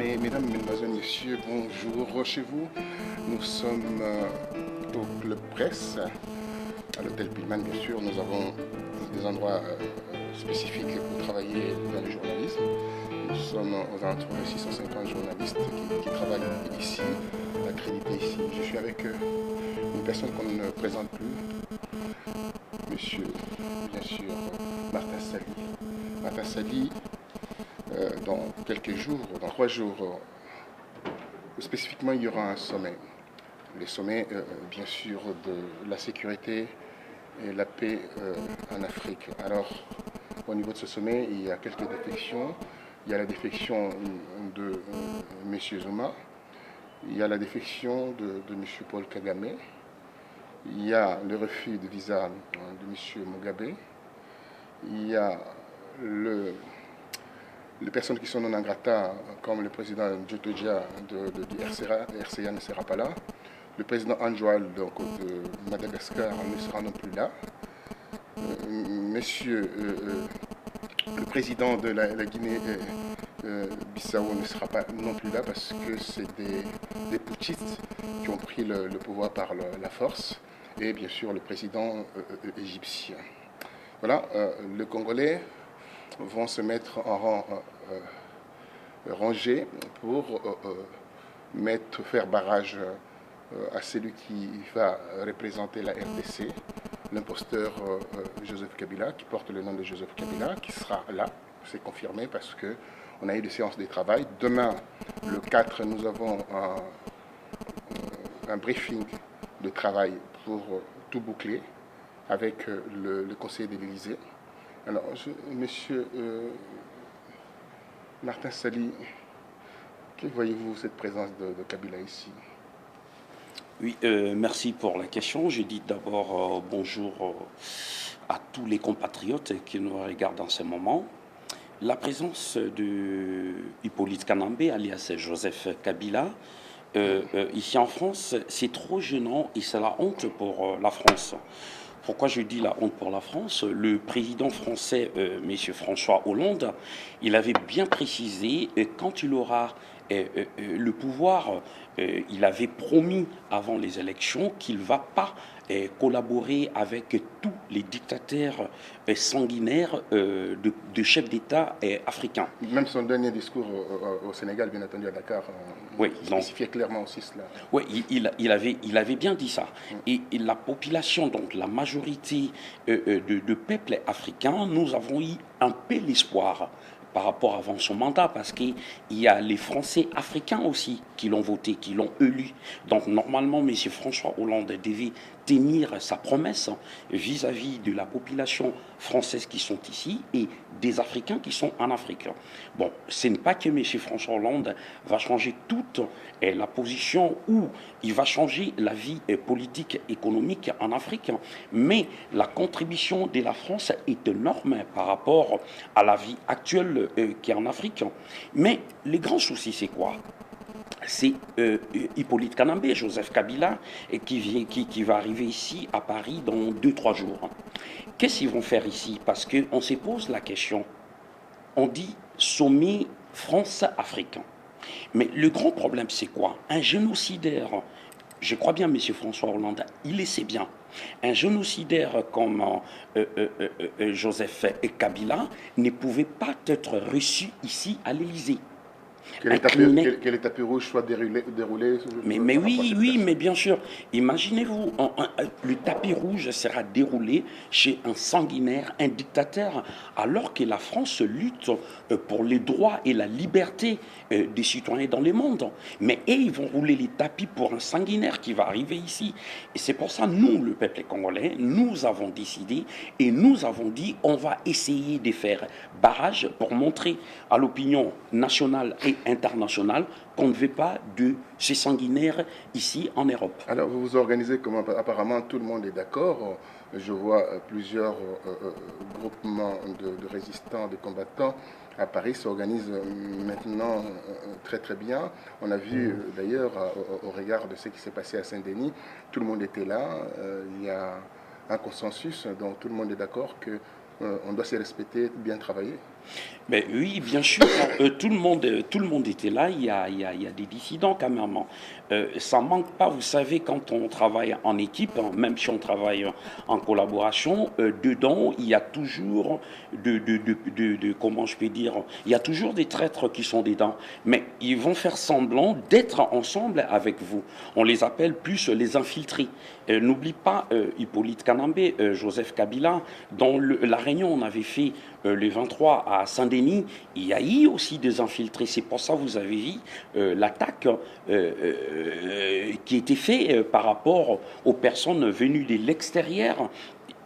Mesdames, Mesdemoiselles, Messieurs, bonjour chez vous. Nous sommes au Club Presse, à l'hôtel Pullman, bien sûr. Nous avons des endroits spécifiques pour travailler dans le journalisme. Nous sommes aux alentours de 650 journalistes qui travaillent ici, accrédités ici. Je suis avec une personne qu'on ne présente plus, monsieur, bien sûr, Martin Sali. Martin Sali, dans quelques jours, dans 3 jours, spécifiquement, il y aura un sommet. Le sommet, bien sûr, de la sécurité et la paix en Afrique. Alors, au niveau de ce sommet, il y a quelques défections. Il y a la défection de M. Zuma. Il y a la défection de M. Paul Kagame. Il y a le refus de visa de M. Mugabe. Il y a les personnes qui sont non grata, comme le président Djotodia du RCA ne sera pas là. Le président Anjoal de Madagascar ne sera non plus là. Monsieur le président de la Guinée-Bissau ne sera pas non plus là parce que c'est des putschistes qui ont pris le pouvoir par la force. Et bien sûr le président égyptien. Voilà, les Congolais vont se mettre en rang rangé pour faire barrage à celui qui va représenter la RDC, l'imposteur Joseph Kabila, qui porte le nom de Joseph Kabila, qui sera là, c'est confirmé parce qu'on a eu des séances de travail. Demain, le 4, nous avons un briefing de travail pour tout boucler avec le conseiller de l'Élysée. Alors, monsieur Martin Sali, que voyez-vous cette présence de Kabila ici? Oui, merci pour la question. Je dis d'abord bonjour à tous les compatriotes qui nous regardent en ce moment. La présence de Hippolyte Kanambe, alias Joseph Kabila, ici en France, c'est trop gênant et c'est la honte pour la France. Pourquoi je dis la honte pour la France? Le président français, M. François Hollande, il avait bien précisé, quand il aura le pouvoir, il avait promis avant les élections qu'il ne va pas collaborer avec tous les dictateurs sanguinaires de chefs d'État africains. Même son dernier discours au Sénégal, bien entendu à Dakar, oui, spécifiait clairement aussi cela. Oui, il avait bien dit ça. Et la population, donc la majorité de peuple africain, nous avons eu un peu l'espoir par rapport avant son mandat, parce qu'il y a les Français africains aussi qui l'ont voté, qui l'ont élu. Donc normalement, M. François Hollande devait tenir sa promesse vis-à-vis de la population française qui sont ici et des Africains qui sont en Afrique. Bon, ce n'est pas que M. François Hollande va changer toute la position ou il va changer la vie politique, économique en Afrique, mais la contribution de la France est énorme par rapport à la vie actuelle qui est en Afrique. Mais les grands soucis, c'est quoi? C'est Hippolyte Kanambe, Joseph Kabila, qui va arriver ici à Paris dans 2-3 jours. Qu'est-ce qu'ils vont faire ici? Parce qu'on se pose la question. On dit sommet France-Afrique. Mais le grand problème, c'est quoi? Un génocidaire, je crois bien, M. François Hollande, il le sait bien. Un génocidaire comme Joseph Kabila ne pouvait pas être reçu ici à l'Élysée. Que les tapis rouges soient déroulés. Mais oui, mais bien sûr. Imaginez-vous, le tapis rouge sera déroulé chez un sanguinaire, un dictateur, alors que la France lutte pour les droits et la liberté des citoyens dans le monde. Mais ils vont rouler les tapis pour un sanguinaire qui va arriver ici. Et c'est pour ça, nous, le peuple congolais, nous avons décidé et nous avons dit on va essayer de faire barrage pour montrer à l'opinion nationale et internationale qu'on ne veut pas de ces sanguinaires ici en Europe. Alors vous vous organisez comment? Apparemment tout le monde est d'accord. Je vois plusieurs groupements de résistants, de combattants à Paris s'organisent maintenant très très bien. On a vu d'ailleurs au regard de ce qui s'est passé à Saint-Denis, tout le monde était là. Il y a un consensus, donc tout le monde est d'accord que on doit se respecter, bien travailler. Mais oui, bien sûr, tout le monde était là. Il y a des dissidents quand même. Ça manque pas, vous savez, quand on travaille en équipe, hein, même si on travaille en collaboration, dedans, il y a toujours comment je peux dire, il y a toujours des traîtres qui sont dedans. Mais ils vont faire semblant d'être ensemble avec vous. On les appelle plus les infiltrés. N'oublie pas Hippolyte Kanambé, Joseph Kabila, dans la réunion on avait fait le 23 à Saint-Denis, il y a eu aussi des infiltrés. C'est pour ça que vous avez vu l'attaque qui a été faite par rapport aux personnes venues de l'extérieur.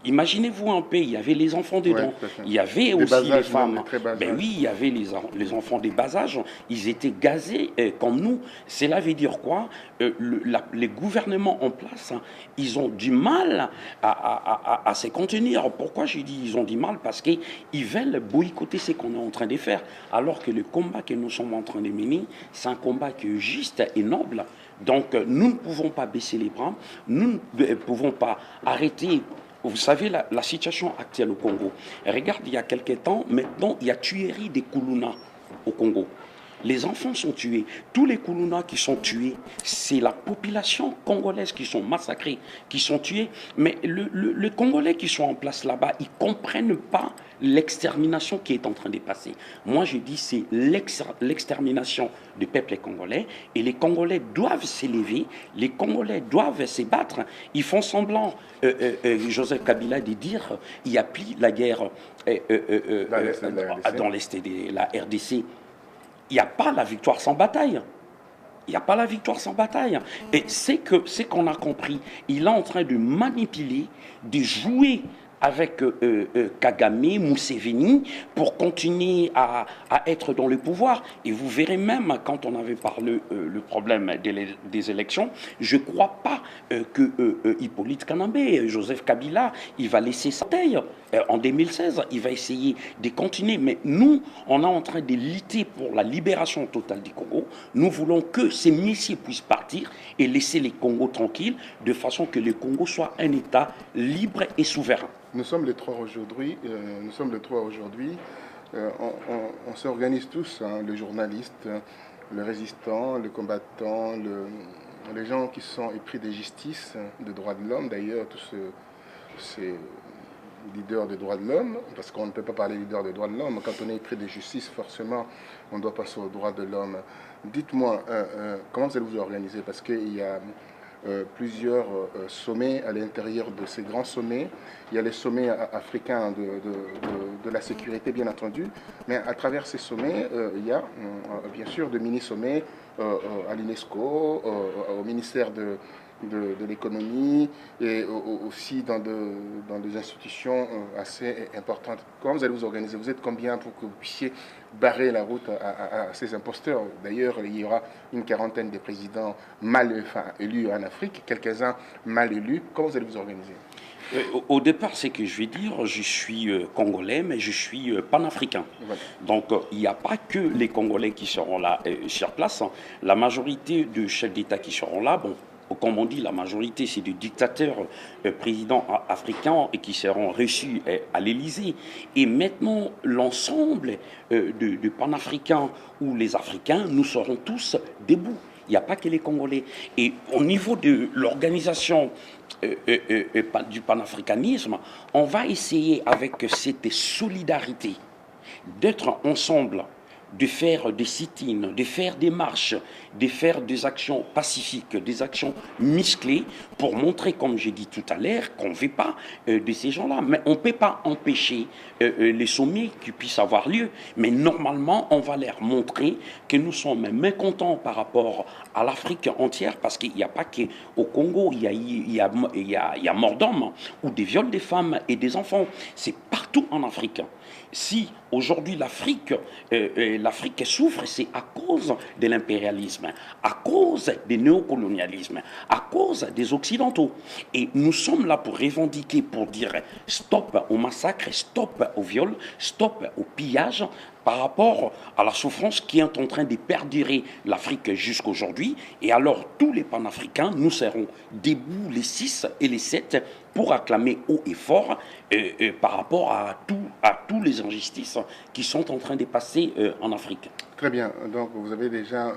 Imaginez-vous un peu, il y avait les enfants dedans, il y avait aussi les femmes. Ben oui, il y avait les enfants des bas âges, ils étaient gazés comme nous. Cela veut dire quoi? Les gouvernements en place, hein, ils ont du mal à se contenir. Pourquoi j'ai dit ils ont du mal? Parce qu'ils veulent boycotter ce qu'on est en train de faire. Alors que le combat que nous sommes en train de mener, c'est un combat qui est juste et noble. Donc nous ne pouvons pas baisser les bras, nous ne pouvons pas arrêter. Vous savez, la situation actuelle au Congo. Regarde, il y a quelques temps, maintenant, il y a tuerie des Koulouna au Congo. Les enfants sont tués. Tous les Koulouna qui sont tués, c'est la population congolaise qui sont massacrés, qui sont tués. Mais les Congolais qui sont en place là-bas, ils ne comprennent pas l'extermination qui est en train de passer. Moi, je dis c'est l'extermination du peuple congolais et les Congolais doivent s'élever, les Congolais doivent se battre. Ils font semblant, Joseph Kabila, de dire il n'y a plus la guerre dans l'Est de la RDC. Il n'y a pas la victoire sans bataille. Il n'y a pas la victoire sans bataille. Et c'est qu'on a compris. Il est en train de manipuler, de jouer avec Kagame, Museveni, pour continuer à être dans le pouvoir. Et vous verrez même, quand on avait parlé le problème des élections, je ne crois pas que Hippolyte Kanambé, Joseph Kabila, il va laisser sa taille. En 2016, il va essayer de continuer. Mais nous, on est en train de lutter pour la libération totale du Congo. Nous voulons que ces messieurs puissent partir et laisser les Congos tranquilles, de façon que le Congo soit un État libre et souverain. Nous sommes les trois aujourd'hui. On s'organise tous, hein, les journalistes, les résistants, les combattants, les gens qui sont épris de justice, de droits de l'homme. D'ailleurs, tous ces leaders de droits de l'homme, parce qu'on ne peut pas parler leader de droits de l'homme. Quand on est épris de justice, forcément, on doit passer aux droits de l'homme. Dites-moi, comment vous allez vous organiser? Parce qu'il y a plusieurs sommets à l'intérieur de ces grands sommets. Il y a les sommets africains de la sécurité, bien entendu, mais à travers ces sommets, il y a bien sûr de mini-sommets à l'UNESCO, au ministère de l'économie et aussi dans des institutions assez importantes. Comment vous allez vous organiser? Vous êtes combien pour que vous puissiez barrer la route à ces imposteurs? D'ailleurs, il y aura une quarantaine de présidents élus en Afrique, quelques-uns mal élus. Comment vous allez vous organiser? Au départ, c'est que je vais dire, je suis congolais, mais je suis panafricain. Voilà. Donc, il n'y a pas que les Congolais qui seront là sur place. La majorité de chefs d'État qui seront là, bon, comme on dit, la majorité, c'est des dictateurs présidents africains et qui seront reçus à l'Élysée. Et maintenant, l'ensemble de panafricains ou les Africains, nous serons tous debout. Il n'y a pas que les Congolais. Et au niveau de l'organisation du panafricanisme, on va essayer avec cette solidarité d'être ensemble, de faire des sit-ins, de faire des marches, de faire des actions pacifiques, des actions musclées pour montrer, comme j'ai dit tout à l'heure, qu'on ne veut pas de ces gens-là. Mais on ne peut pas empêcher les sommets qui puissent avoir lieu. Mais normalement, on va leur montrer que nous sommes mécontents par rapport à l'Afrique entière, parce qu'il n'y a pas qu'au Congo, il y a mort d'hommes ou des viols des femmes et des enfants. C'est partout en Afrique. Si aujourd'hui l'Afrique souffre, c'est à cause de l'impérialisme, à cause du néocolonialisme, à cause des Occidentaux. Et nous sommes là pour revendiquer, pour dire stop au massacre, stop au viol, stop au pillage, par rapport à la souffrance qui est en train de perdurer l'Afrique jusqu'aujourd'hui. Et alors, tous les panafricains, nous serons debout les 6 et les 7 pour acclamer haut et fort par rapport à tous les injustices qui sont en train de passer en Afrique. Très bien. Donc, vous avez déjà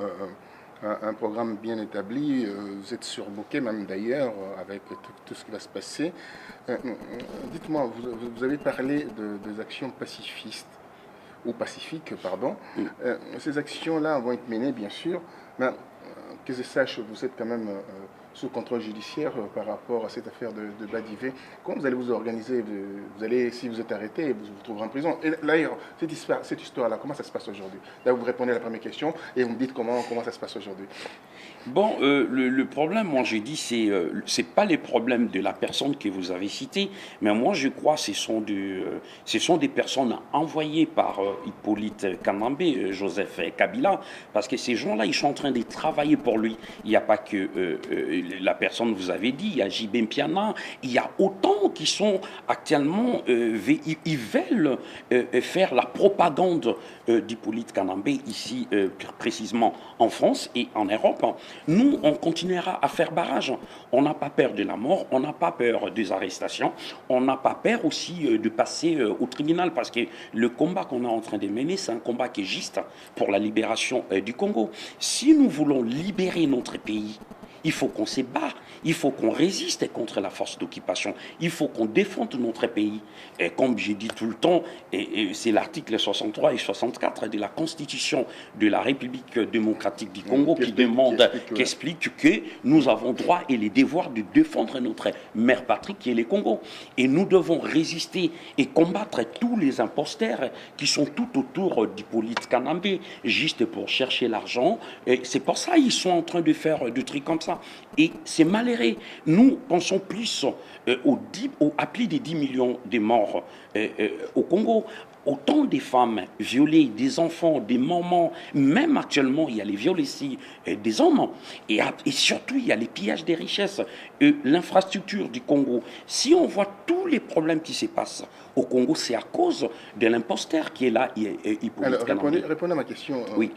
un programme bien établi. Vous êtes surbooké même d'ailleurs avec tout ce qui va se passer. Dites-moi, vous avez parlé des actions pacifistes ou pacifiques, pardon. Ces actions-là vont être menées, bien sûr, mais que je sache, vous êtes quand même sous contrôle judiciaire par rapport à cette affaire de Badivé. Comment vous allez vous organiser? Vous allez, si vous êtes arrêté, vous vous trouverez en prison. Et là, cette histoire-là, comment ça se passe aujourd'hui? Là, vous répondez à la première question et vous me dites comment ça se passe aujourd'hui. Bon, le problème, moi, je dis, c'est pas les problèmes de la personne que vous avez citée, mais moi, je crois que ce sont des personnes envoyées par Hippolyte Kanambe, Joseph Kabila, parce que ces gens-là, ils sont en train de travailler pour lui. Il n'y a pas que la personne, vous avez dit, il y a JB Mpiana, il y a autant qui sont actuellement, ils veulent faire la propagande d'Hippolyte Kanambe ici, précisément en France et en Europe. Nous, on continuera à faire barrage. On n'a pas peur de la mort, on n'a pas peur des arrestations, on n'a pas peur aussi de passer au tribunal, parce que le combat qu'on est en train de mener, c'est un combat qui est juste pour la libération du Congo. Si nous voulons libérer notre pays, il faut qu'on se bat, il faut qu'on résiste contre la force d'occupation, il faut qu'on défende notre pays. Et comme j'ai dit tout le temps, et c'est l'article 63 et 64 de la Constitution de la République démocratique du Congo qui explique que nous avons droit et les devoirs de défendre notre mère patrie qui est le Congo. Et nous devons résister et combattre tous les imposteurs qui sont tout autour d'Hippolyte Kanambe, juste pour chercher l'argent. Et c'est pour ça qu'ils sont en train de faire des trucs comme ça. Et c'est malheureux. Nous pensons plus à plus de 10 millions de morts au Congo. Autant de femmes violées, des enfants, des mamans, même actuellement, il y a les viols ici des hommes. Et surtout, il y a les pillages des richesses, l'infrastructure du Congo. Si on voit tous les problèmes qui se passent au Congo, c'est à cause de l'imposteur qui est là, Hippolyte Kanambe. Répondez à ma question. Oui.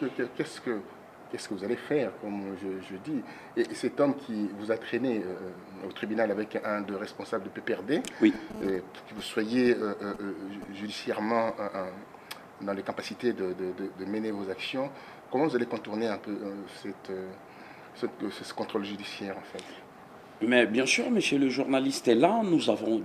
Qu'est-ce que vous allez faire, comme je dis? Et cet homme qui vous a traîné au tribunal avec un de responsables de PPRD, oui, que vous soyez judiciairement dans les capacités de mener vos actions, comment vous allez contourner un peu ce contrôle judiciaire, en fait? Mais bien sûr, monsieur le journaliste est là, nous avons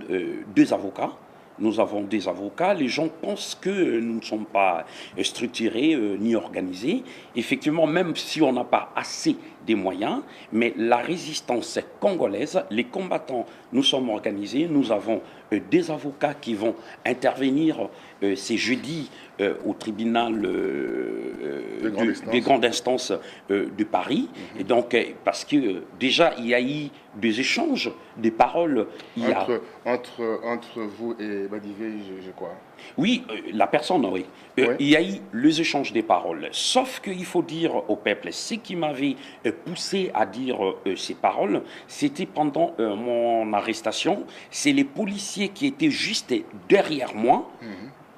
deux avocats. Nous avons des avocats. Les gens pensent que nous ne sommes pas structurés ni organisés. Effectivement, même si on n'a pas assez des moyens, mais la résistance congolaise, les combattants, nous sommes organisés. Nous avons des avocats qui vont intervenir ces jeudis au tribunal de grande instance de Paris. Et donc, parce que déjà, il y a eu des échanges, des paroles. Entre vous et Badivé, je crois. Oui, la personne, oui. Ouais. Il y a eu les échanges des paroles. Sauf qu'il faut dire au peuple, ce qui m'avait poussé à dire ces paroles, c'était pendant mon arrestation. C'est les policiers qui étaient juste derrière moi.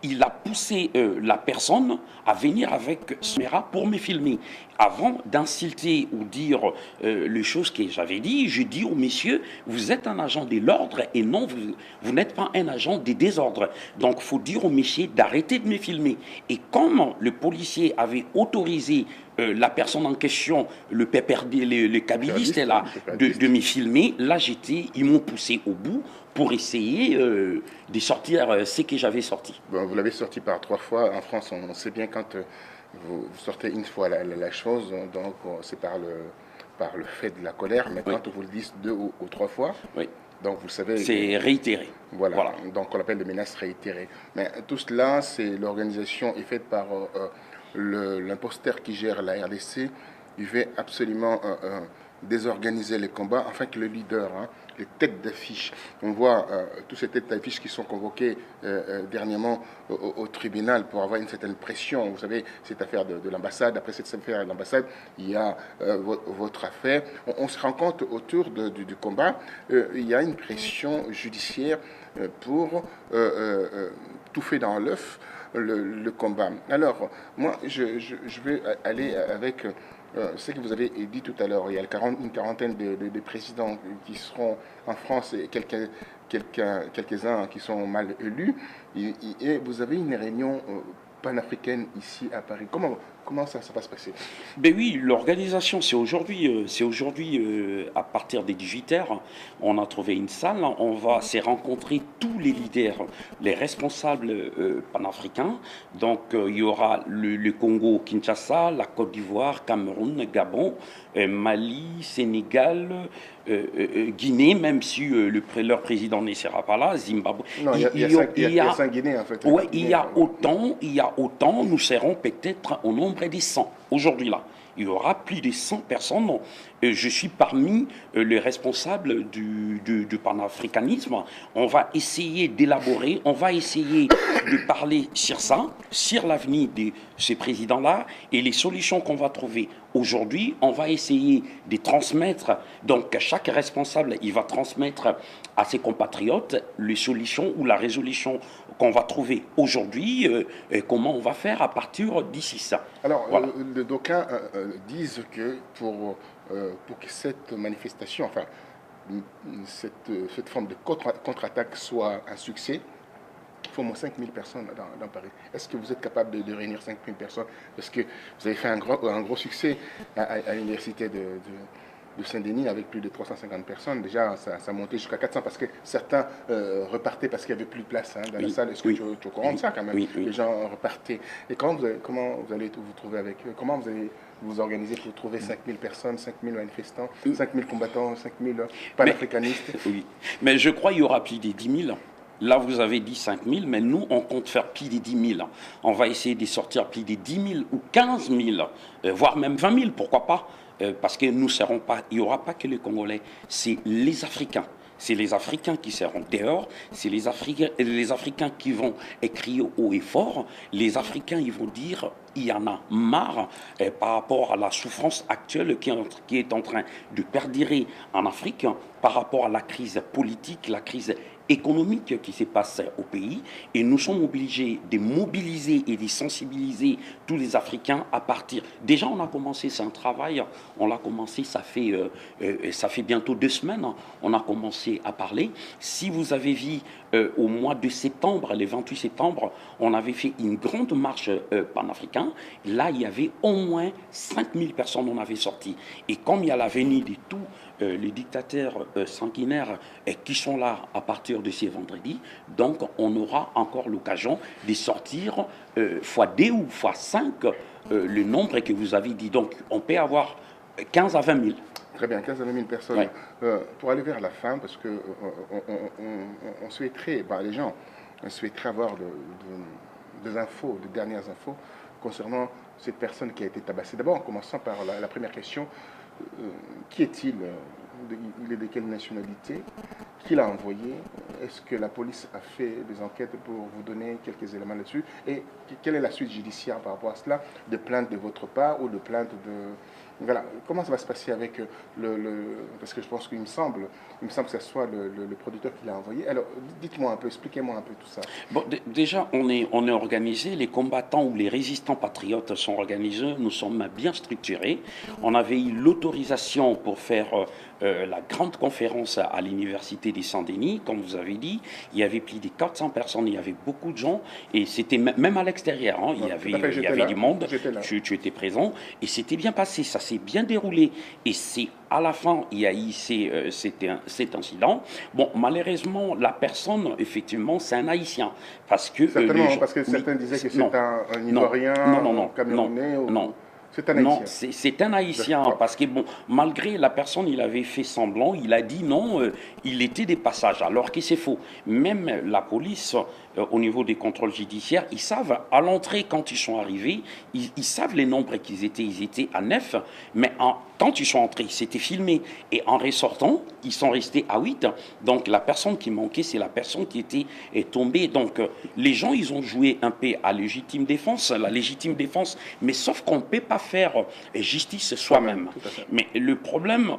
Il a poussé la personne à venir avec son caméra pour me filmer. Avant d'insulter ou dire les choses que j'avais dit, je dis au monsieur, vous êtes un agent de l'ordre et non, vous n'êtes pas un agent des désordres. Donc, il faut dire au monsieur d'arrêter de me filmer. Et comme le policier avait autorisé la personne en question, le PPRD, le kabiliste là, de me filmer, là, ils m'ont poussé au bout pour essayer de sortir ce que j'avais sorti. Bon, vous l'avez sorti par 3 fois. En France, on sait bien quand vous sortez une fois la chose, donc c'est par le fait de la colère, mais quand vous le dites 2 ou 3 fois, oui, donc vous savez... C'est réitéré. Voilà, donc on l'appelle des menaces réitérées. Mais tout cela, l'organisation est faite par l'imposteur qui gère la RDC. Il veut absolument désorganiser les combats, afin que le leader, les têtes d'affiche, on voit toutes ces têtes d'affiche qui sont convoquées dernièrement au tribunal pour avoir une certaine pression. Vous savez, cette affaire de l'ambassade, après cette affaire de l'ambassade, il y a votre affaire. On se rend compte autour du combat, il y a une pression judiciaire pour tout fait dans l'œuf, le combat. Alors, moi, je vais aller avec ce que vous avez dit tout à l'heure. Il y a une quarantaine de présidents qui seront en France et quelques-uns qui sont mal élus. Et vous avez une réunion panafricaine ici à Paris. Comment ça va se passer? Ben oui, l'organisation, c'est aujourd'hui, à partir des 18h, on a trouvé une salle, s'est rencontrer tous les leaders, les responsables panafricains. Donc, il y aura le Congo, Kinshasa, la Côte d'Ivoire, Cameroun, Gabon, Mali, Sénégal, Guinée, même si leur président ne sera pas là, Zimbabwe. Non, il y a 5 Guinées en fait. Oui, il y a autant, nous serons peut-être au nombre des 100 aujourd'hui là. Il y aura plus de 100 personnes. Je suis parmi les responsables du panafricanisme. On va essayer d'élaborer, on va essayer de parler sur ça, sur l'avenir de ces présidents-là et les solutions qu'on va trouver. Aujourd'hui, on va essayer de transmettre, donc chaque responsable, il va transmettre à ses compatriotes les solutions ou la résolution qu'on va trouver aujourd'hui, comment on va faire à partir d'ici ça. Alors, voilà. D'aucuns disent que pour que cette manifestation, enfin, cette forme de contre-attaque soit un succès, il faut au moins 5000 personnes dans Paris. Est-ce que vous êtes capable de réunir 5000 personnes? Parce que vous avez fait un gros succès à l'université de Saint-Denis avec plus de 350 personnes. Déjà, ça a monté jusqu'à 400 parce que certains repartaient parce qu'il n'y avait plus de place dans la salle. Est-ce que tu es au courant de ça quand même? Les gens repartaient. Et comment vous allez vous trouver avec eux? Comment vous allez vous organiser pour trouver 5000 personnes, 5000 manifestants, 5000 combattants, 5000 panafricanistes? Oui, mais je crois qu'il y aura plus de 10 000. Là, vous avez dit 5 000, mais nous, on compte faire plus de 10 000. On va essayer de sortir plus de 10 000 ou 15 000, voire même 20 000, pourquoi pas, parce que nous serons pas, il n'y aura pas que les Congolais, c'est les Africains. C'est les Africains qui seront dehors, c'est les Africains qui vont crier haut et fort. Les Africains, ils vont dire, il y en a marre par rapport à la souffrance actuelle qui est en train de perdurer en Afrique, par rapport à la crise politique, la crise économique qui se passe au pays. Et nous sommes obligés de mobiliser et de sensibiliser tous les Africains à partir. Déjà, on a commencé, c'est un travail, on l'a commencé, ça fait bientôt 2 semaines, on a commencé à parler. Si vous avez vu au mois de septembre, le 28 septembre, on avait fait une grande marche panafricaine. Là, il y avait au moins 5000 personnes, on avait sorti. Et comme il y a la venue de tous les dictateurs sanguinaires qui sont là à partir de ce vendredi, donc on aura encore l'occasion de sortir x2 ou x5 le nombre que vous avez dit. Donc on peut avoir 15 à 20 000. Très bien, 15 à 20 000 personnes. Ouais. Pour aller vers la fin, parce que on souhaiterait, les gens souhaiteraient avoir des infos, de dernières infos concernant cette personne qui a été tabassée. D'abord, en commençant par la première question, qui est-il? Il est de quelle nationalité? Qui l'a envoyé? Est-ce que la police a fait des enquêtes pour vous donner quelques éléments là-dessus? Et quelle est la suite judiciaire par rapport à cela? De plainte de votre part ou de plainte de... Voilà, comment ça va se passer avec parce que je pense qu'il me semble que ce soit le producteur qui l'a envoyé. Alors, dites-moi un peu, expliquez-moi un peu tout ça. Bon, déjà, on est organisé, les combattants ou les résistants patriotes sont organisés, nous sommes bien structurés. On avait eu l'autorisation pour faire la grande conférence à l'université de Saint-Denis, comme vous avez dit. Il y avait plus de 400 personnes, il y avait beaucoup de gens, et c'était même à l'extérieur, hein, il y avait du monde, tu étais présent, et c'était bien passé, ça s'est bien déroulé. Et c'est à la fin, il y a eu cet incident. Bon, malheureusement, la personne, effectivement, c'est un Haïtien. Parce que, certainement, parce que certains disaient que c'est un Ivoirien, un Camerounais non. C'est un Haïtien. Non, c'est un Haïtien, parce que bon, malgré la personne, il avait fait semblant, il a dit non, il était des passages, alors que c'est faux. Même la police, au niveau des contrôles judiciaires, ils savent, à l'entrée, quand ils sont arrivés, ils savent les nombres qu'ils étaient. Ils étaient à 9, mais quand ils sont entrés, c'était filmé. Et en ressortant, ils sont restés à 8. Donc la personne qui manquait, c'est la personne qui était tombée. Donc les gens, ils ont joué un peu à la légitime défense, mais sauf qu'on ne peut pas faire justice soi-même. Mais le problème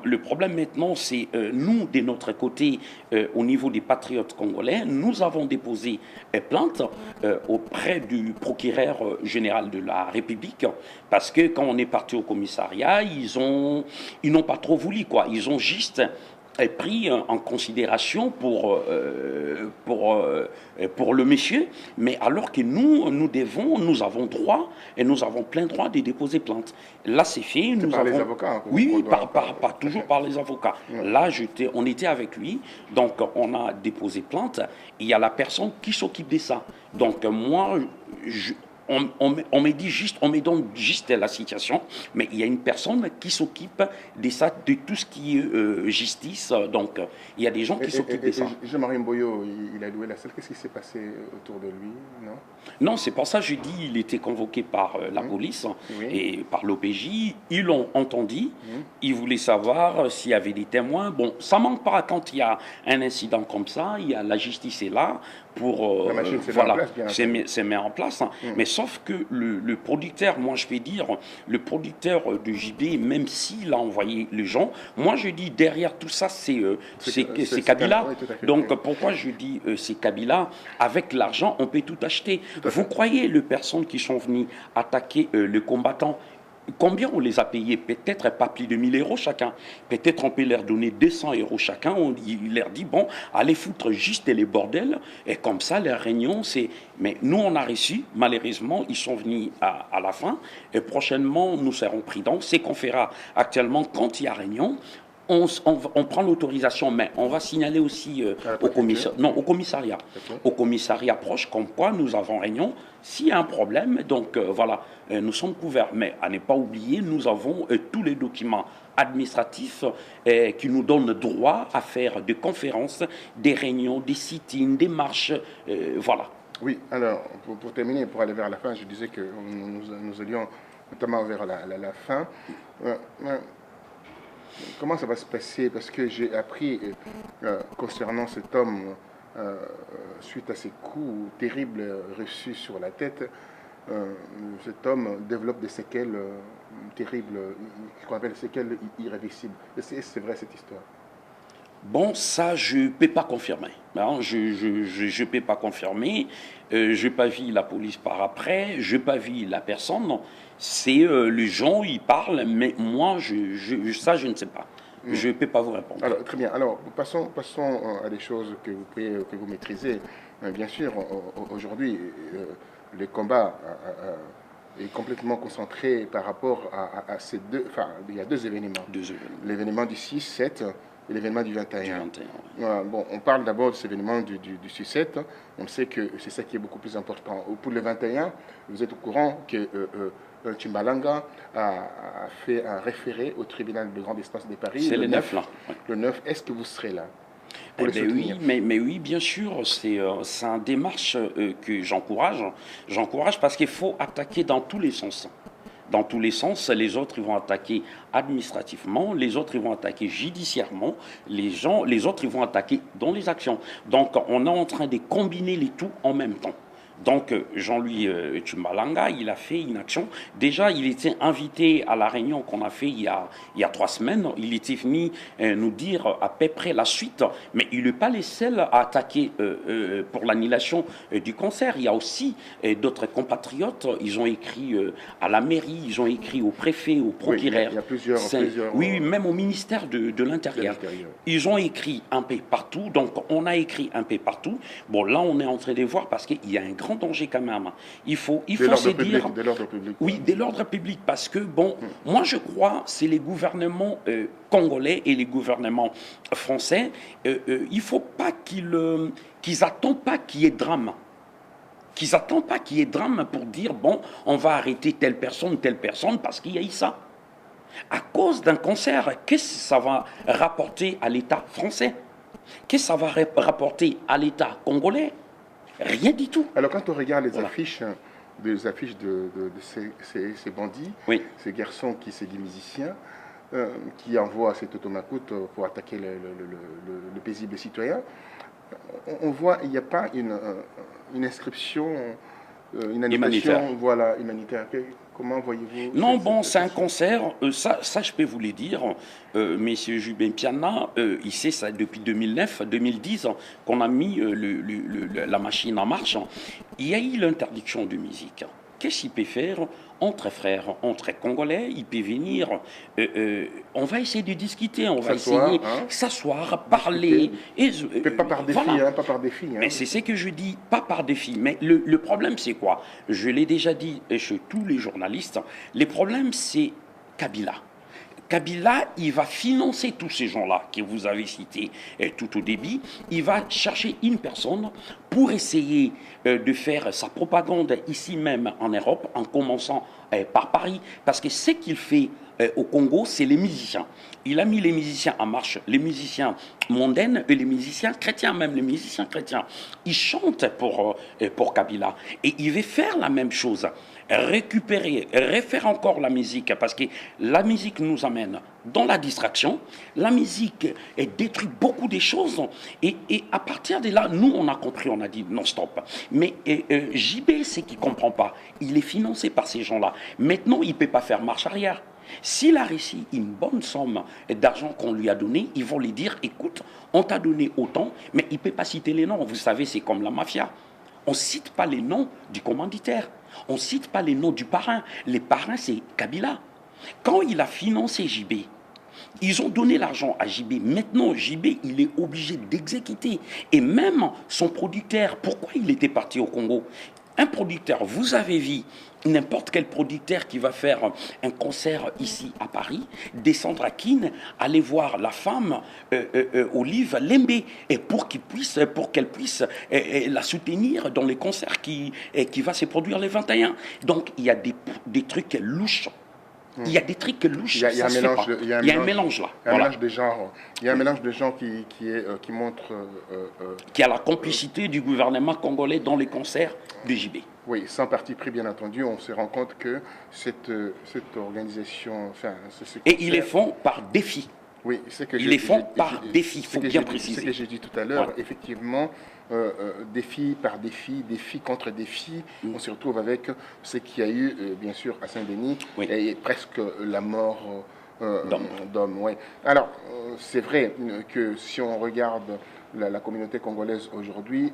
maintenant, c'est nous, de notre côté, au niveau des patriotes congolais, nous avons déposé plainte auprès du procureur général de la République, parce que quand on est parti au commissariat, ils n'ont pas trop voulu, quoi. Ils ont juste pris en considération pour le monsieur, mais alors que nous avons droit, et nous avons plein droit de déposer plainte. Là, c'est fait. C'est par les avocats, hein, Oui, toujours par les avocats. Là, on était avec lui, donc on a déposé plainte. Il y a la personne qui s'occupe de ça. Donc moi, on me donne juste la situation, mais il y a une personne qui s'occupe de ça, de tout ce qui est justice. Donc, il y a des gens qui s'occupent de ça. Jean-Marie Mboyo, il a loué la salle. Qu'est-ce qui s'est passé autour de lui? Non, c'est pour ça que je dis il était convoqué par la police et par l'OPJ. Ils l'ont entendu. Ils voulaient savoir s'il y avait des témoins. Bon, ça manque pas quand il y a un incident comme ça. La justice est là pour la machine c'est mis en place. Mais sauf que le producteur, moi je vais dire, le producteur de JB, même s'il a envoyé les gens, moi je dis derrière tout ça c'est Kabila. Donc pourquoi je dis c'est Kabila? Avec l'argent on peut tout acheter. Vous croyez les personnes qui sont venues attaquer le combattant? Combien on les a payés? Peut-être pas plus de 1000 euros chacun. Peut-être on peut leur donner 200 euros chacun. Il leur dit, bon, allez foutre juste les bordels. Et comme ça, leur réunion, c'est... Mais nous, on a reçu, malheureusement, ils sont venus à la fin. Et prochainement, nous serons prudents. C'est qu'on fera actuellement quand il y a réunion. On prend l'autorisation, mais on va signaler aussi au commissariat. Au commissariat proche, comme quoi nous avons réunion. S'il y a un problème, donc voilà, nous sommes couverts. Mais à ne pas oublier, nous avons tous les documents administratifs qui nous donnent droit à faire des conférences, des réunions, des sit-ins, des marches, voilà. Oui, alors, pour terminer, pour aller vers la fin, je disais que nous allions notamment vers la fin. Comment ça va se passer? Parce que j'ai appris concernant cet homme, suite à ces coups terribles reçus sur la tête, cet homme développe des séquelles terribles, ce qu'on appelle des séquelles irréversibles. C'est vrai cette histoire? Bon, ça, je ne peux pas confirmer. Hein, je ne peux pas confirmer. Je n'ai pas vu la police par après. Je n'ai pas vu la personne. C'est les gens, ils parlent, mais moi, ça, je ne sais pas. Je ne peux pas vous répondre. Alors, très bien. Alors, passons à des choses que vous maîtrisez. Bien sûr, aujourd'hui, le combat est complètement concentré par rapport à ces deux... Enfin, il y a deux événements. L'événement du 6-7 et l'événement du 21. Bon, on parle d'abord de cet événement du 6-7. On sait que c'est ça qui est beaucoup plus important. Pour le 21, vous êtes au courant que Tchimbalanga a fait un référé au tribunal de grande instance de Paris. C'est le 9, là. Le 9, est-ce que vous serez là? Oui, mais oui, bien sûr, c'est une démarche que j'encourage. J'encourage parce qu'il faut attaquer dans tous les sens. Dans tous les sens, les autres ils vont attaquer administrativement, les autres ils vont attaquer judiciairement, les autres ils vont attaquer dans les actions. Donc on est en train de combiner les tout en même temps. Donc Jean-Louis Tchimbalanga, il a fait une action. Déjà, il était invité à la réunion qu'on a fait il y a 3 semaines. Il était venu nous dire à peu près la suite, mais il n'est pas les seuls à attaquer pour l'annulation du concert. Il y a aussi d'autres compatriotes. Ils ont écrit à la mairie, ils ont écrit au préfet, au procureur. Oui, il y a plusieurs... Oui, même au ministère de l'Intérieur. Ils ont écrit un peu partout. Donc, on a écrit un peu partout. Bon, là, on est en train de voir parce qu'il y a un grand danger quand même. Il faut se dire... De l'ordre public. Oui, de l'ordre public, parce que, bon, moi je crois c'est les gouvernements congolais et les gouvernements français, il ne faut pas qu'ils n'attendent pas qu'il y ait drame. Qu'ils n'attendent pas qu'il y ait drame pour dire, bon, on va arrêter telle personne, parce qu'il y a eu ça. À cause d'un concert, qu'est-ce que ça va rapporter à l'État français? Qu'est-ce que ça va rapporter à l'État congolais? Rien du tout. Alors quand on regarde les affiches de ces bandits, ces garçons qui sont des musiciens, qui envoient cet automacoute pour attaquer le paisible citoyen, on voit il n'y a pas une inscription une animation voilà, humanitaire. Comment voyez-vous? Non, bon, c'est un concert, ça je peux vous le dire, Monsieur Jubin Piana, il sait ça depuis 2009, 2010, qu'on a mis la machine en marche. Il y a eu l'interdiction de musique. Qu'est-ce qu'il peut faire entre frères, entre Congolais? Il peut venir, on va essayer de discuter, on va essayer s'asseoir, parler. Et, pas par défi, voilà. Pas par défi. Mais c'est ce que je dis, pas par défi. Mais le problème, c'est quoi? Je l'ai déjà dit chez tous les journalistes, le problème, c'est Kabila. Kabila, il va financer tous ces gens-là que vous avez cités tout au début. Il va chercher une personne pour essayer de faire sa propagande ici même en Europe, en commençant par Paris. Parce que ce qu'il fait au Congo, c'est les musiciens. Il a mis les musiciens en marche, les musiciens mondains et les musiciens chrétiens, même les musiciens chrétiens. Ils chantent pour Kabila. Et il veut faire la même chose. Récupérer, refaire encore la musique, parce que la musique nous amène dans la distraction, la musique détruit beaucoup de choses, et à partir de là, nous on a compris, on a dit non stop. Mais JB, c'est qu'il ne comprend pas, il est financé par ces gens-là. Maintenant, il ne peut pas faire marche arrière. S'il a réussi une bonne somme d'argent qu'on lui a donné, ils vont lui dire, écoute, on t'a donné autant, mais il ne peut pas citer les noms. Vous savez, c'est comme la mafia. On ne cite pas les noms du commanditaire. On ne cite pas les noms du parrain. Les parrains, c'est Kabila. Quand il a financé JB, ils ont donné l'argent à JB. Maintenant, JB, il est obligé d'exécuter. Et même son producteur, pourquoi il était parti au Congo? Un producteur, vous avez vu n'importe quel producteur qui va faire un concert ici à Paris, descendre à Keene, aller voir la femme Olive Lembe, et pour qu'elle puisse la soutenir dans les concerts qui va se produire les 21. Donc il y a des trucs louches. Il y a des trucs louches. Il y a un mélange là. Il y a un mélange de genres. Il y a un mélange de gens qui montre. Qui a la complicité du gouvernement congolais dans les concerts de JB. Oui, sans parti pris, bien entendu. On se rend compte que cette organisation. Enfin, et ils les font par défi. Oui, c'est que ils les font par défi, il faut bien préciser. Ce que j'ai dit tout à l'heure, ouais. Effectivement, défi par défi, défi contre défi, on se retrouve avec ce qu'il y a eu, bien sûr, à Saint-Denis, oui. Et presque la mort d'hommes. Ouais. Alors, c'est vrai que si on regarde la communauté congolaise aujourd'hui,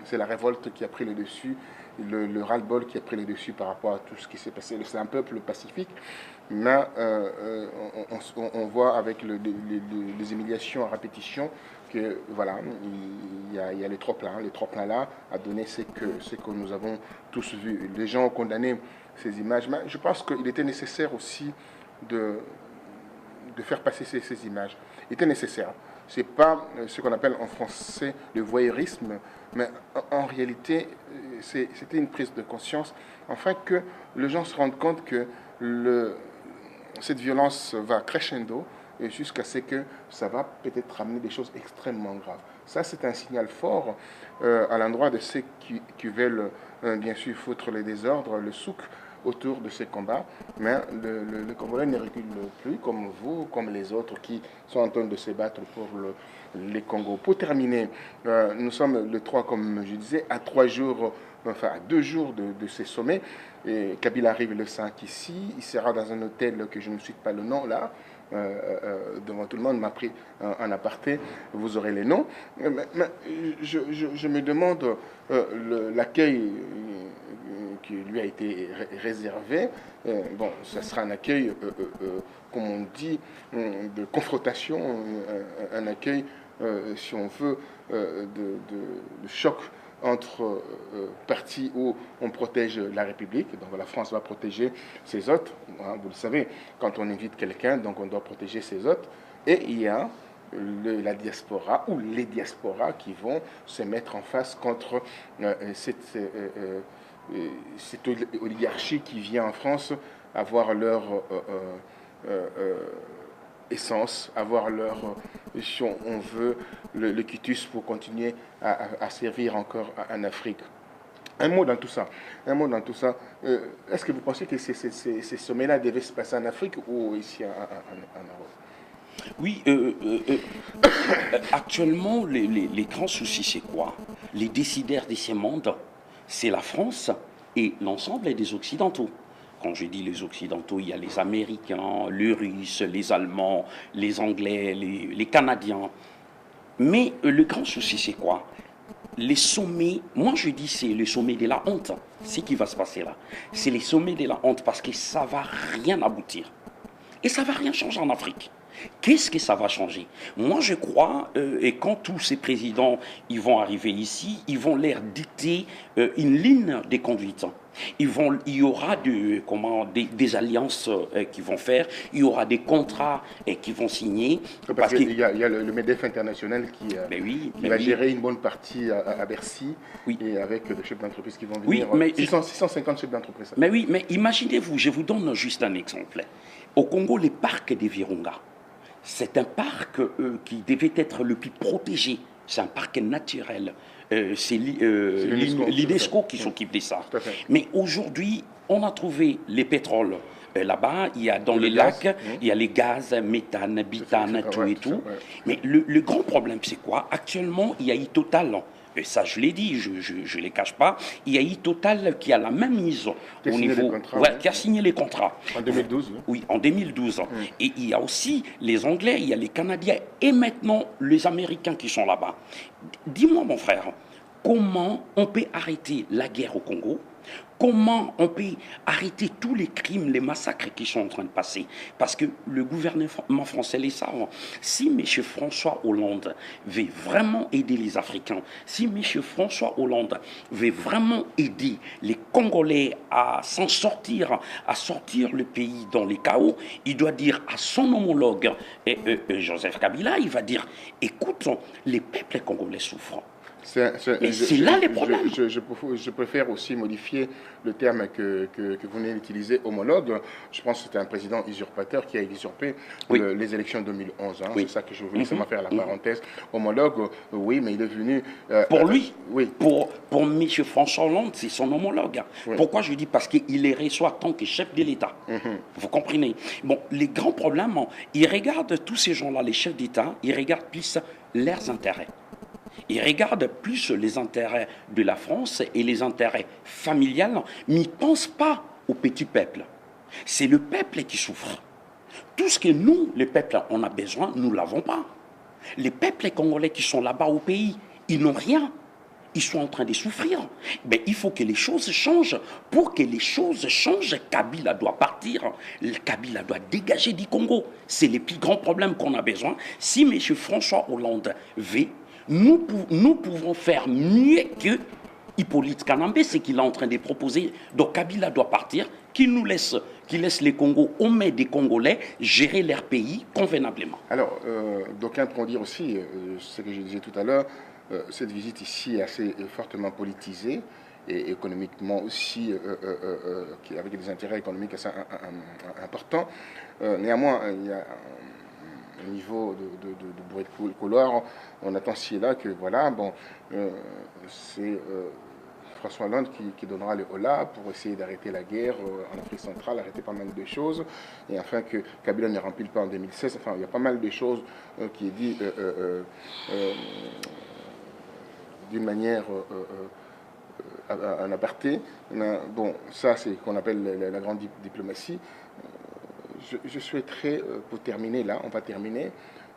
c'est la révolte qui a pris le dessus, le ras-le-bol qui a pris le dessus par rapport à tout ce qui s'est passé. C'est un peuple pacifique, mais on voit avec les humiliations à répétition que voilà, il y a les trop-pleins. Les trop-pleins là a donné ce que nous avons tous vu. Les gens ont condamné ces images, mais je pense qu'il était nécessaire aussi de faire passer ces images. Il était nécessaire. Ce n'est pas ce qu'on appelle en français le voyeurisme, mais en réalité, c'était une prise de conscience, afin que les gens se rendent compte que cette violence va crescendo jusqu'à ce que ça va peut-être ramener des choses extrêmement graves. Ça, c'est un signal fort à l'endroit de ceux qui veulent, bien sûr, foutre les désordres, le souk autour de ces combats, mais le Congolais ne recule plus, comme vous, comme les autres qui sont en train de se battre pour les Congos. Pour terminer, nous sommes le 3, comme je disais, à 3 jours, enfin à 2 jours de ces sommets. Et Kabila arrive le 5 ici, il sera dans un hôtel que je ne cite pas le nom là, devant tout le monde, m'a pris en aparté, vous aurez les noms. Mais je me demande l'accueil qui lui a été réservé. Bon, ça sera un accueil, comme on dit, de confrontation, un accueil, si on veut, de choc entre partis où on protège la République, donc la France va protéger ses hôtes, hein, vous le savez, quand on invite quelqu'un, donc on doit protéger ses hôtes, et il y a la diaspora ou les diasporas qui vont se mettre en face contre cette oligarchie qui vient en France avoir leur essence, avoir leur, si on veut, le quitus pour continuer à servir encore en Afrique. Un mot dans tout ça. Est-ce que vous pensez que ces sommets-là devaient se passer en Afrique ou ici en Europe? Oui, actuellement, les grands soucis, c'est quoi? Les décideurs de ces mondes, c'est la France et l'ensemble des Occidentaux. Quand je dis les Occidentaux, il y a les Américains, les Russes, les Allemands, les Anglais, les Canadiens. Mais le grand souci, c'est quoi? Les sommets, moi je dis c'est le sommet de la honte, ce qui va se passer là. C'est les sommets de la honte parce que ça ne va rien aboutir. Et ça ne va rien changer en Afrique. Qu'est-ce que ça va changer? Moi, je crois, et quand tous ces présidents ils vont arriver ici, ils vont leur dicter une ligne de conduite. Il y aura des alliances qu'ils vont faire, il y aura des contrats qu'ils vont signer. Parce qu'il y a le MEDEF international qui va gérer une bonne partie à Bercy, oui. Et avec des chefs d'entreprise qui vont venir. Oui, mais 650 chefs d'entreprise. Mais oui, mais imaginez-vous, je vous donne juste un exemple. Au Congo, les parcs des Virunga, c'est un parc qui devait être le plus protégé. C'est un parc naturel. C'est l'UNESCO qui s'occupe de ça. Mais aujourd'hui, on a trouvé les pétroles. Là-bas, il y a dans les lacs, il y a les gaz, méthane, butane, tout et tout. Mais le grand problème, c'est quoi? Actuellement, il y a Total. Et ça, je l'ai dit, je ne les cache pas. Il y a Total qui a la même mise au niveau. Qui a signé les contrats. En 2012. Oui, en 2012. Et il y a aussi les Anglais, il y a les Canadiens et maintenant les Américains qui sont là-bas. Dis-moi, mon frère, comment on peut arrêter la guerre au Congo? Comment on peut arrêter tous les crimes, les massacres qui sont en train de passer? Parce que le gouvernement français les savent. Si M. François Hollande veut vraiment aider les Africains, si M. François Hollande veut vraiment aider les Congolais à s'en sortir, à sortir le pays dans les chaos, il doit dire à son homologue, Joseph Kabila, il va dire, écoute, les peuples congolais souffrent. C'est là les problèmes. Je préfère aussi modifier le terme que vous venez d'utiliser, homologue. Je pense que c'était un président usurpateur qui a usurpé les élections de 2011. Hein. C'est ça que je voulais seulement faire la parenthèse. Homologue, oui, mais il est venu... pour lui, pour M. François Hollande, c'est son homologue. Pourquoi je dis? Parce qu'il les reçoit tant que chef de l'État. Vous comprenez? Bon, les grands problèmes, ils regardent tous ces gens-là, les chefs d'État, ils regardent plus leurs intérêts. Ils regardent plus les intérêts de la France et les intérêts familiales, mais ils ne pensent pas au petit peuple. C'est le peuple qui souffre. Tout ce que nous, le peuple, on a besoin, nous ne l'avons pas. Les peuples congolais qui sont là-bas au pays, ils n'ont rien. Ils sont en train de souffrir. Mais il faut que les choses changent. Pour que les choses changent, Kabila doit partir. Kabila doit dégager du Congo. C'est le plus grand problème qu'on a besoin. Si M. François Hollande veut, nous pouvons faire mieux que Hippolyte Kanambe, ce qu'il est en train de proposer. Donc Kabila doit partir, qu'il laisse les Congos aux mains des Congolais gérer leur pays convenablement. Alors, d'aucuns pourront dire aussi, ce que je disais tout à l'heure, cette visite ici est assez fortement politisée et économiquement aussi, avec des intérêts économiques assez importants. Néanmoins, il y a au niveau de bruit de couloir, on attend ci et là que voilà, bon, c'est François Hollande qui donnera le holà pour essayer d'arrêter la guerre en Afrique centrale, arrêter pas mal de choses, et afin que Kabila ne rempile pas en 2016. Enfin, il y a pas mal de choses qui est dit d'une manière en aparté. Bon, ça c'est ce qu'on appelle la grande diplomatie. Je souhaiterais, pour terminer là, on va terminer,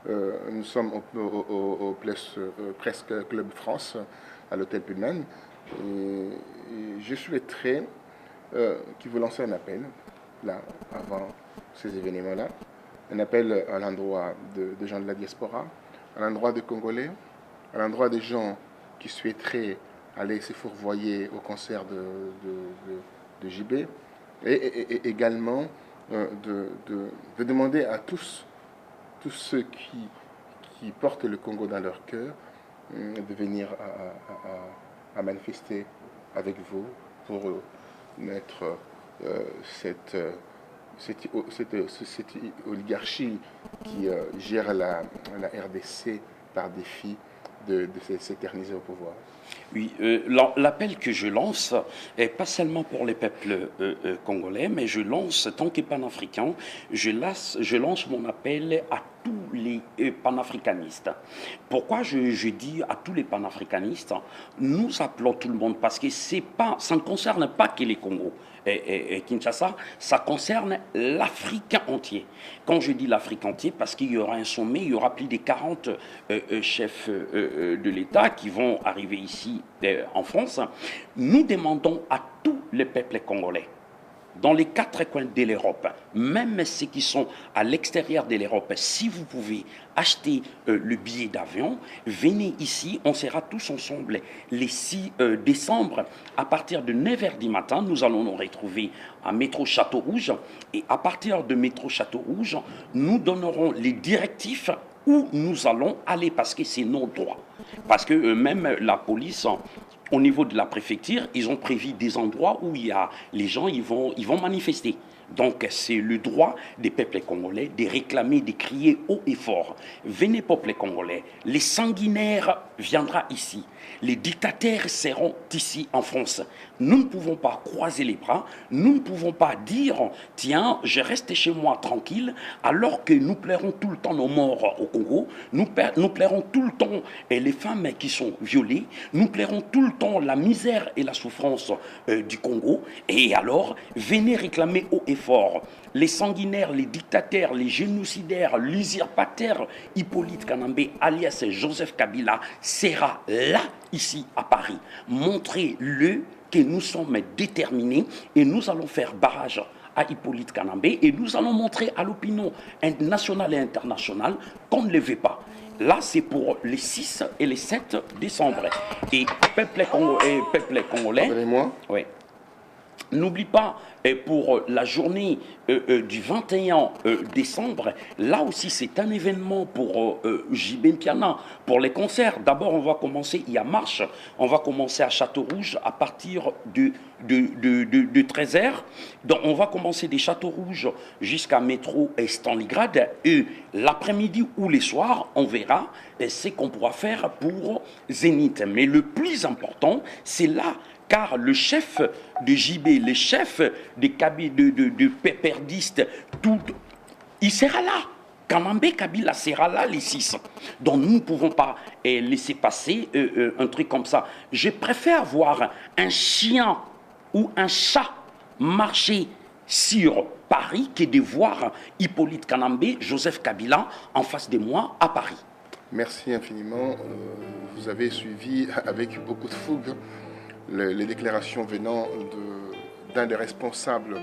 nous sommes au presque Club France, à l'hôtel Pullman, et je souhaiterais qu'il vous lance un appel, là, avant ces événements-là, un appel à l'endroit de gens de la diaspora, à l'endroit des Congolais, à l'endroit des gens qui souhaiteraient aller se fourvoyer au concert de JB, et également de demander à tous ceux qui portent le Congo dans leur cœur de venir à manifester avec vous pour mettre cette oligarchie qui gère la RDC par défi de s'éterniser au pouvoir. Oui, l'appel que je lance est pas seulement pour les peuples congolais, mais je lance, tant que panafricain, je lance mon appel à tous les panafricanistes. Pourquoi je dis à tous les panafricanistes, nous appelons tout le monde, parce que ça ne concerne pas que les Congos. Et Kinshasa, ça concerne l'Afrique entier. Quand je dis l'Afrique entier, parce qu'il y aura un sommet, il y aura plus de 40 chefs de l'État qui vont arriver ici en France. Nous demandons à tous les peuples congolais, dans les 4 coins de l'Europe, même ceux qui sont à l'extérieur de l'Europe, si vous pouvez acheter le billet d'avion, venez ici, on sera tous ensemble les 6 décembre, à partir de 9h du matin, nous allons nous retrouver à Métro Château-Rouge, et à partir de Métro Château-Rouge, nous donnerons les directives où nous allons aller, parce que c'est nos droits. Parce que même la police, au niveau de la préfecture, ils ont prévu des endroits où les gens ils vont manifester. Donc c'est le droit des peuples congolais de réclamer, de crier haut et fort. Venez peuple congolais, les sanguinaires viendront ici. Les dictateurs seront ici en France. Nous ne pouvons pas croiser les bras, nous ne pouvons pas dire « Tiens, je reste chez moi tranquille » alors que nous plairons tout le temps nos morts au Congo, nous plairons tout le temps les femmes qui sont violées, nous plairons tout le temps la misère et la souffrance du Congo. Et alors, venez réclamer haut et fort. Les sanguinaires, les dictateurs, les génocidaires, l'usurpateur Hippolyte Kanambe, alias Joseph Kabila, sera là, ici à Paris. Montrez-le que nous sommes déterminés et nous allons faire barrage à Hippolyte Kanambe et nous allons montrer à l'opinion nationale et internationale qu'on ne le veut pas. Là, c'est pour les 6 et les 7 décembre. Et peuple congolais, oui. N'oublie pas, pour la journée du 21 décembre, là aussi c'est un événement pour JB Mpiana, pour les concerts. D'abord on va commencer, il y a marche, on va commencer à Château-Rouge à partir de 13h. Donc on va commencer des Château-Rouge jusqu'à métro Stalingrad, et l'après-midi ou les soirs, on verra ce qu'on pourra faire pour Zénith. Mais le plus important, c'est là, car le chef de JB, le chef de péperdistes, il sera là. Kanambe Kabila sera là les 6. Donc nous ne pouvons pas laisser passer un truc comme ça. Je préfère voir un chien ou un chat marcher sur Paris que de voir Hippolyte Kanambe, Joseph Kabila en face de moi à Paris. Merci infiniment. Vous avez suivi avec beaucoup de fougue les déclarations venant d'un des responsables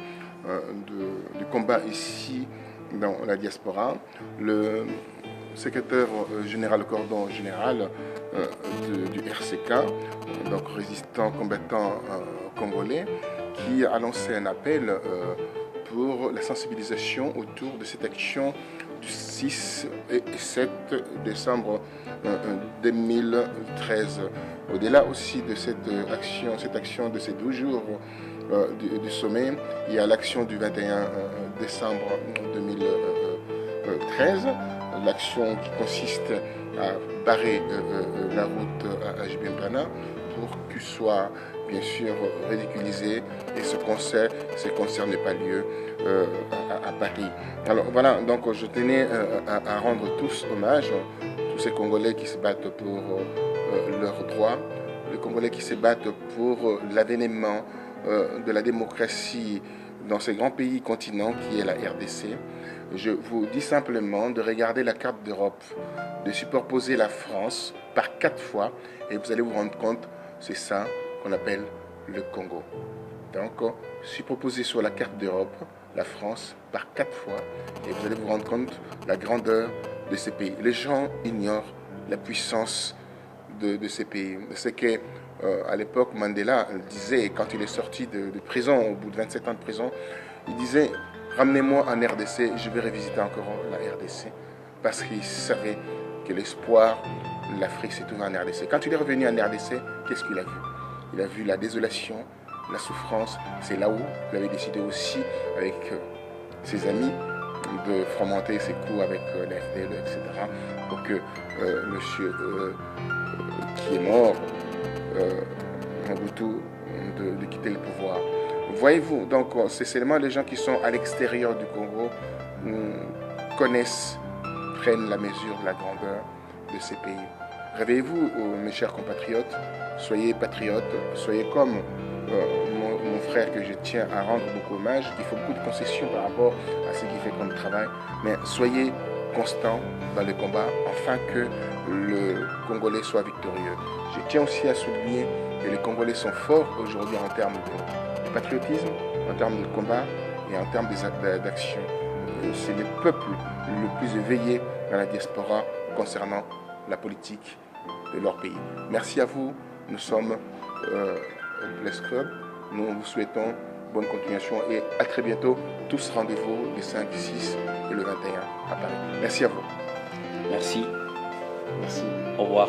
du combat ici dans la diaspora, le secrétaire général, cordon général du RCK, donc résistant combattant congolais, qui a lancé un appel pour la sensibilisation autour de cette action du 6 et 7 décembre 2013. Au-delà aussi de cette action de ces 12 jours du sommet, il y a l'action du 21 décembre 2013, l'action qui consiste à barrer la route à JB Mpiana pour qu'il soit bien sûr ridiculisé et ce concert n'ait pas lieu à Paris. Alors voilà, donc je tenais à rendre tous hommage, tous ces Congolais qui se battent pour leurs droits, les Congolais qui se battent pour l'avènement de la démocratie dans ces grands pays continents qui est la RDC. Je vous dis simplement de regarder la carte d'Europe, de superposer la France par 4 fois et vous allez vous rendre compte, c'est ça qu'on appelle le Congo. Donc, superposer sur la carte d'Europe la France par 4 fois et vous allez vous rendre compte de la grandeur de ces pays. Les gens ignorent la puissance de ces pays. C'est que à l'époque, Mandela disait, quand il est sorti de prison, au bout de 27 ans de prison, il disait « Ramenez-moi en RDC, je vais revisiter encore la RDC. » Parce qu'il savait que l'espoir de l'Afrique s'est trouvé en RDC. Quand il est revenu en RDC, qu'est-ce qu'il a vu? Il a vu la désolation, la souffrance. C'est là où il avait décidé aussi, avec ses amis, de fomenter ses coups avec la FDL, etc. Pour que monsieur qui est mort, Mobutu de quitter le pouvoir. Voyez-vous, donc c'est seulement les gens qui sont à l'extérieur du Congo connaissent, prennent la mesure de la grandeur de ces pays. Réveillez-vous, mes chers compatriotes, soyez patriotes, soyez comme mon frère que je tiens à rendre beaucoup hommage, qui fait beaucoup de concessions par rapport à ce qu'il fait comme travail, mais soyez constants dans le combat afin que le Congolais soit victorieux. Je tiens aussi à souligner que les Congolais sont forts aujourd'hui en termes de patriotisme, en termes de combat et en termes d'action. C'est le peuple le plus éveillé dans la diaspora concernant la politique de leur pays. Merci à vous. Nous sommes au Place Club. Nous vous souhaitons bonne continuation et à très bientôt. Tous rendez-vous le 5, 6 et le 21 à Paris. Merci à vous. Merci. Merci. Au revoir.